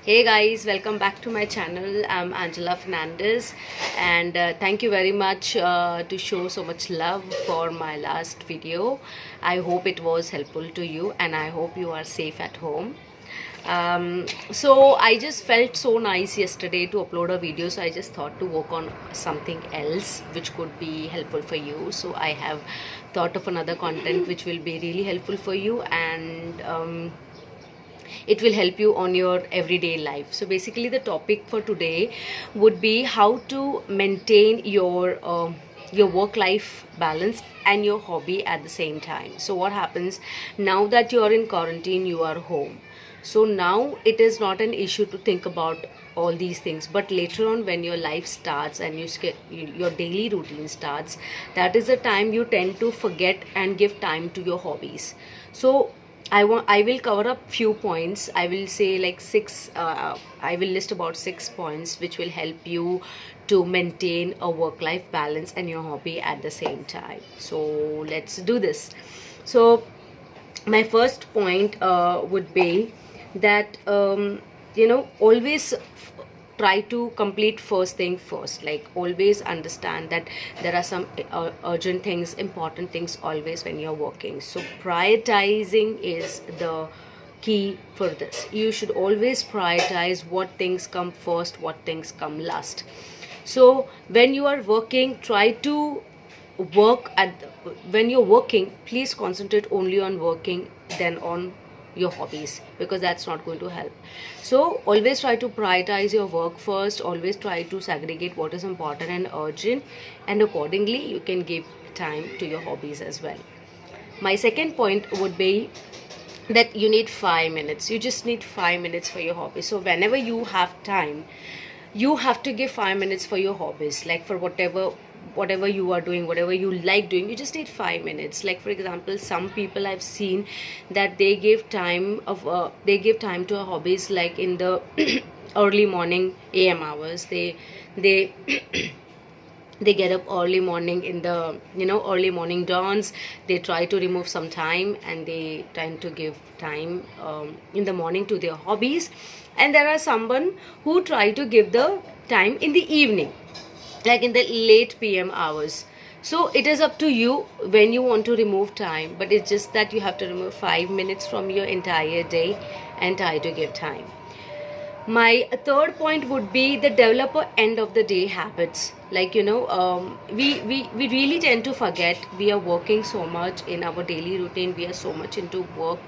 Hey guys, welcome back to my channel. I'm Angela Fernandez, and thank you very much to show so much love for my last video. I hope it was helpful to you, and I hope you are safe at home. So I just felt so nice yesterday to upload a video, so I just thought to work on something else which could be helpful for you. So I have thought of another content which will be really helpful for you, and it will help you on your everyday life. So basically the topic for today would be how to maintain your work life balance and your hobby at the same time. So what happens now that you are in quarantine, you are home, so now it is not an issue to think about all these things, but later on when your life starts and your daily routine starts, that is the time you tend to forget and give time to your hobbies. So I will cover up few points. I will say like six. I will list about 6 points which will help you to maintain a work-life balance and your hobby at the same time. So let's do this. So my first point would be that always try to complete first thing first. Like, always understand that there are some urgent things, important things always when you're working. So prioritizing is the key for this. You should always prioritize what things come first, what things come last. So when you are working, try to when you're working, please concentrate only on working than on your hobbies, because that's not going to help. So always try to prioritize your work first. Always try to segregate what is important and urgent, and accordingly you can give time to your hobbies as well. My second point would be that you need 5 minutes. You just need 5 minutes for your hobby. So whenever you have time, you have to give 5 minutes for your hobbies, like for whatever you are doing, whatever you like doing. You just need 5 minutes. Like, for example, some people I've seen that they give time to hobbies like in the early morning AM hours. They they get up early morning in the early morning dawns. They try to remove some time, and they tend to give time in the morning to their hobbies. And there are someone who try to give the time in the evening, like in the late PM hours. So it is up to you when you want to remove time, but it's just that you have to remove 5 minutes from your entire day and try to give time. My third point would be the developer end of the day habits. Like, we really tend to forget. We are working so much in our daily routine. We are so much into work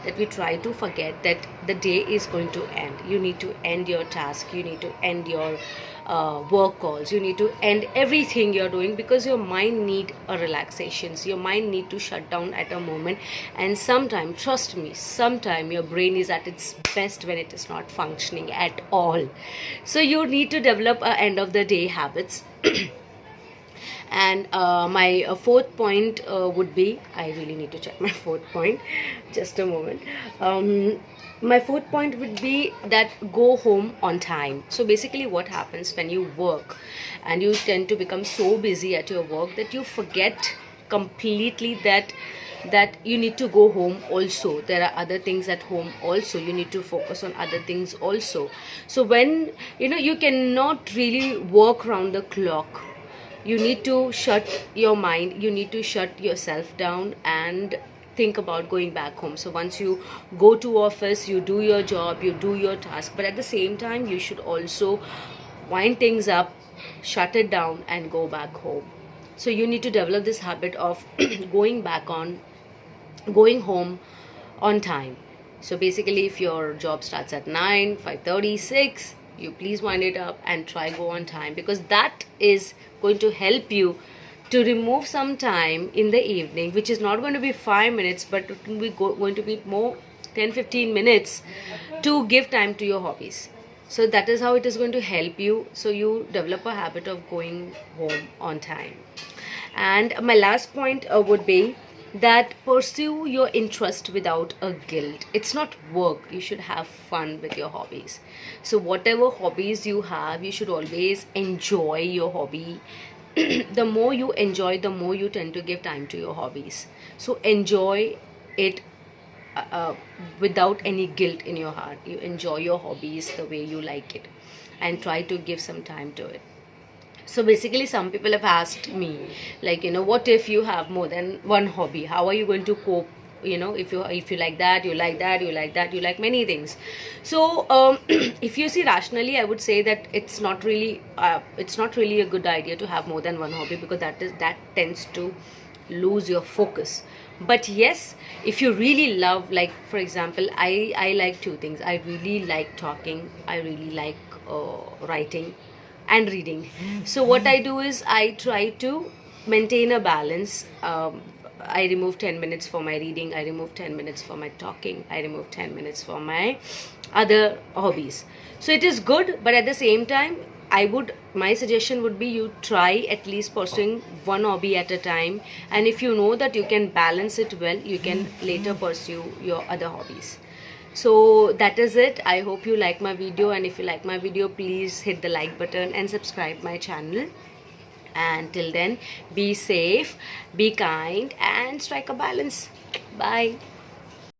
that we try to forget that the day is going to end. You need to end your task. You need to end your work calls. You need to end everything you're doing, because your mind need a relaxation. So your mind need to shut down at a moment. And sometime, trust me, sometime your brain is at its best when it is not functioning at all. So you need to develop a end of the day habits. And my fourth point would be, I really need to check my fourth point, just a moment. My fourth point would be that go home on time. So basically what happens when you work and you tend to become so busy at your work that you forget completely that you need to go home also. There are other things at home also. You need to focus on other things also. So when you cannot really work around the clock, you need to shut your mind, you need to shut yourself down and think about going back home. So once you go to office, you do your job, you do your task, but at the same time you should also wind things up, shut it down and go back home. So you need to develop this habit of going home on time. So basically, if your job starts at 9, 5:30, 6, you please wind it up and try go on time, because that is going to help you to remove some time in the evening, which is not going to be 5 minutes, but it will be going to be more 10-15 minutes to give time to your hobbies. So that is how it is going to help you. So you develop a habit of going home on time. And my last point would be that pursue your interest without a guilt. It's not work. You should have fun with your hobbies. So whatever hobbies you have, you should always enjoy your hobby. The more you enjoy, the more you tend to give time to your hobbies. So enjoy it without any guilt in your heart. You enjoy your hobbies the way you like it, and try to give some time to it. So basically, some people have asked me, like, what if you have more than one hobby? How are you going to cope? If you like that, you like that, you like that, you like many things. So if you see rationally, I would say that it's not really a good idea to have more than one hobby, because that tends to lose your focus. But yes, if you really love, like for example, I like two things. I really like talking, I really like writing and reading. So what I do is I try to maintain a balance. I remove 10 minutes for my reading, I remove 10 minutes for my talking, I remove 10 minutes for my other hobbies. So it is good, but at the same time, my suggestion would be you try at least pursuing one hobby at a time, and if you know that you can balance it well, you can later pursue your other hobbies. So that is it. I hope you like my video, and if you like my video, please hit the like button and subscribe my channel. And till then, be safe, be kind, and strike a balance. Bye.